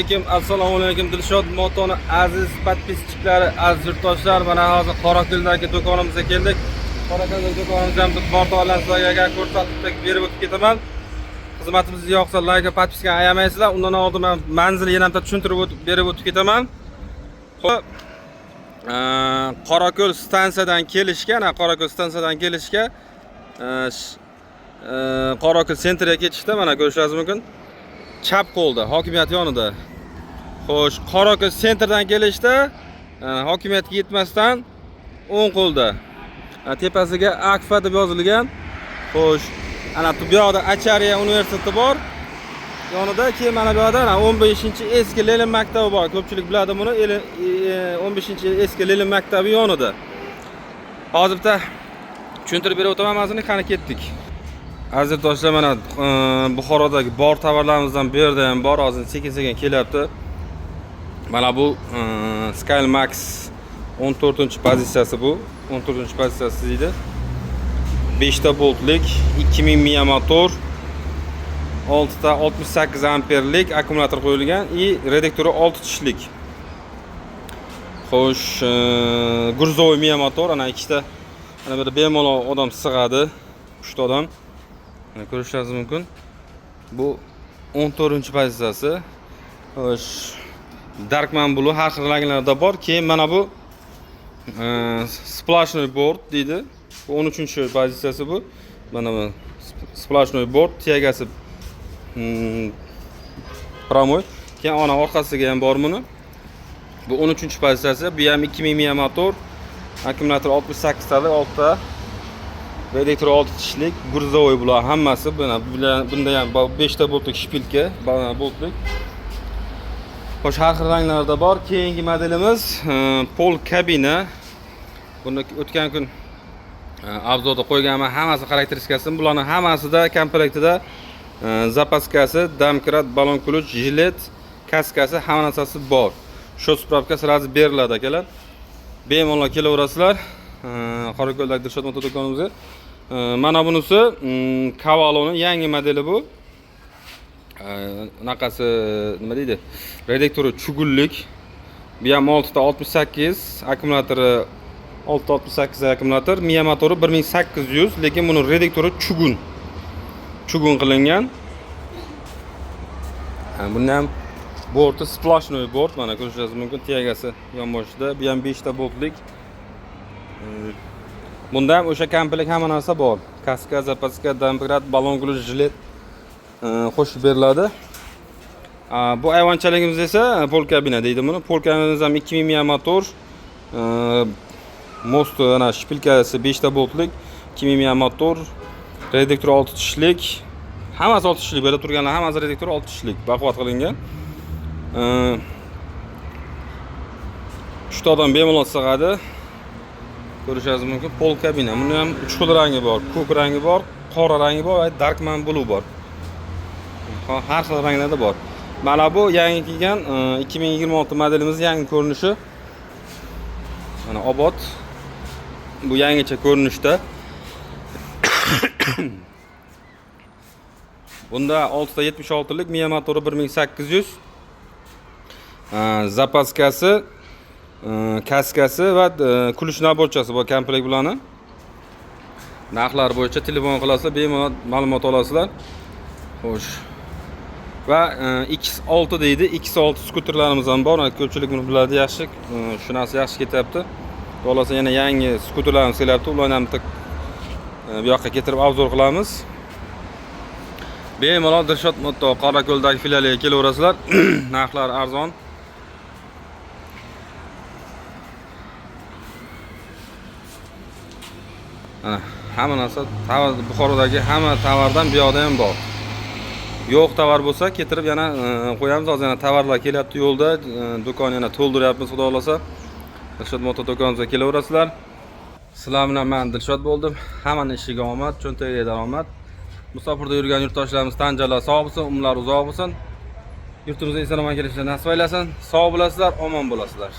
Assalomu alaykum Dilshod Motoni aziz podpischiklari, aziz yurtdoshlar. Mana hozir Qorako'ldagi do'konimizga keldik. Qorako'ldagi do'konimizdan bir portaldan sizlarga ko'rsatib berib o'tib ketaman. Xizmatimiz yoqsa like, podpiska ayamaysizlar. Undan oldin men manzilni yana ham tushuntirib berib o'tib ketaman. Qorako'l stansiyadan kelishga, Qorako'l sentrga ketishda mana ko'rishingiz mumkin. Chap qo'lda, hokimiyat yonida. Xo'sh, Qorako'l sentrdan kelishda hokimiyatga yetmasdan o'ng qo'lda. Tepasiga Akfa deb yozilgan. Xo'sh, ana bu yoqda Achariya universiteti bor. Yonida keyin mana bu yoqda 15-eski Lenin maktabi bor. Ko'pchilik biladi buni. 15-eski Lenin maktabi yonida. Hozir bitta tushuntirib berib o'taman, mazmuni qani ketdik. Aziz do'stlar, mana Buxorodagi bor tovarlarimizdan bu yerda ham bor, hozir sekin-sekin kelyapti. Mana bu Skymax 14-pozitsiyasi bu. 14-pozitsiyasi deydi. 5 ta boltlik, 2000 mAh motor, 6 ta 68 amperlik akkumulyator qo'yilgan va redaktori 6 tishlik. Xo'sh, грузовой miya motor, ana ikkita, ana bir bemalol odam sig'adi, 3 ta odam. Mana ko'rishingiz mumkin. Bu 14-pozitsiyasi. Xo'sh, Darkman Blue har xil ranglarda bor. Keyin mana bu splashnoy board deydi. Bu 13-pozitsiyasi bu. Mana bu splashnoy board, tiyagasi promoy. Keyin ona orqasiga ham bor buni. Bu 13-pozitsiyasi. Bu ham 2000 mAh motor, akkumulyator 68 talik, 6 ta redaktor 6 tishlik, грузовой bular hammasi. Bunda ham 5 ta boltlik shpilka, boltlik. Xo'sh, har xil ranglarda bor. Keyingi modelimiz pol kabina. Buni o'tgan kun obzorda qo'yganman, hammasi xarakteristikasi. Bularning hammasida komplektida zapaskasi, domkrat, balon ключ, jilet, kaskasi, hamma narsasi bor. Shu spravka sразу beriladi akalar. Bemalol kelaverasizlar. Qorako'ldagi Dilshod motor do'konimizga. Mana bunisi Cavallo'ning yangi modeli bu. Bunaqasi nima deydi? Redaktori chugunlik. Bu ham 6 ta 68, akkumulyatori 668 akkumulyator, miya motori 1800, lekin buni redaktori chugun qilingan. Buni ham bordi splashnoy board, mana ko'rishingiz mumkin, tiyagasi yonboshida. Bu ham 5 ta boltlik. Bunda ham o'sha komplekt hamma narsa bor. Kaska, zapaska, domkrat, balon ключ, jilet qo'shib beriladi. Bu ayvonchaligimiz esa pol kabina deydi buni. Pol kabinamiz ham 2000 mAh motor, mosti ana shpilkasi 5 ta boltlik, 2000 mAh motor, redaktor 6 tishlik. Hammasi 6 tishlik, bu yerda turganlar hammasi redaktor 6 tishlik, baquvvat qilingan. 3 ta odam bemalol sig'adi. Ko'rishingiz mumkin. Pol kabina. Buni ham 3 xil rangi bor. Ko'k rangi bor, qora rangi bor va Darkman Blue bor. Har xil ranglarda bor. Mana bu yangi kelgan 2026 modelimiz yangi ko'rinishi. Mana obod. Bu yangicha ko'rinishda. Bunda 6 ta 76 lik miya motori 1800. Zapaskasi, kaskasi va ключ naborchasi bor komplekt bularni. Narxlar bo'yicha telefon qilasizlar, bemalol ma'lumot olasizlar. Xo'sh. Va X6 deydi. X6 skuterlarimiz ham bor. Ko'pchilik buni biladi yaxshi. Shu narsa yaxshi ketyapti. Xullas yana yangi skuterlarimiz kelyapti. Ularni ham bu yoqqa keltirib obzor qilamiz. Bemalol Dilshod motor Qorako'ldagi filialiga kelaverasizlar. Narxlar arzon. Hamma narsa Buxorodagi hamma tovardan bu yoqda ham bor. Yo'q tovar bo'lsa, ketirib yana qo'yamiz. Hozir yana tovarlar kelyapti yo'lda. Do'kon yana to'ldiryapmiz, xudo xolasa. Dilshod motor do'konimizga kelaverasizlar. Sizlar bilan men Dilshod bo'ldim. Hammaning ishiga omad, cho'ntagiga daromad. Musofirda yurgan yurtdoshlarimiz tan joylar sog' bo'lsin, umrlar uzoq bo'lsin. Yurtimizga eson-omon kelishni nasib aylasin. Sog' bo'lasizlar, omon bo'lasizlar.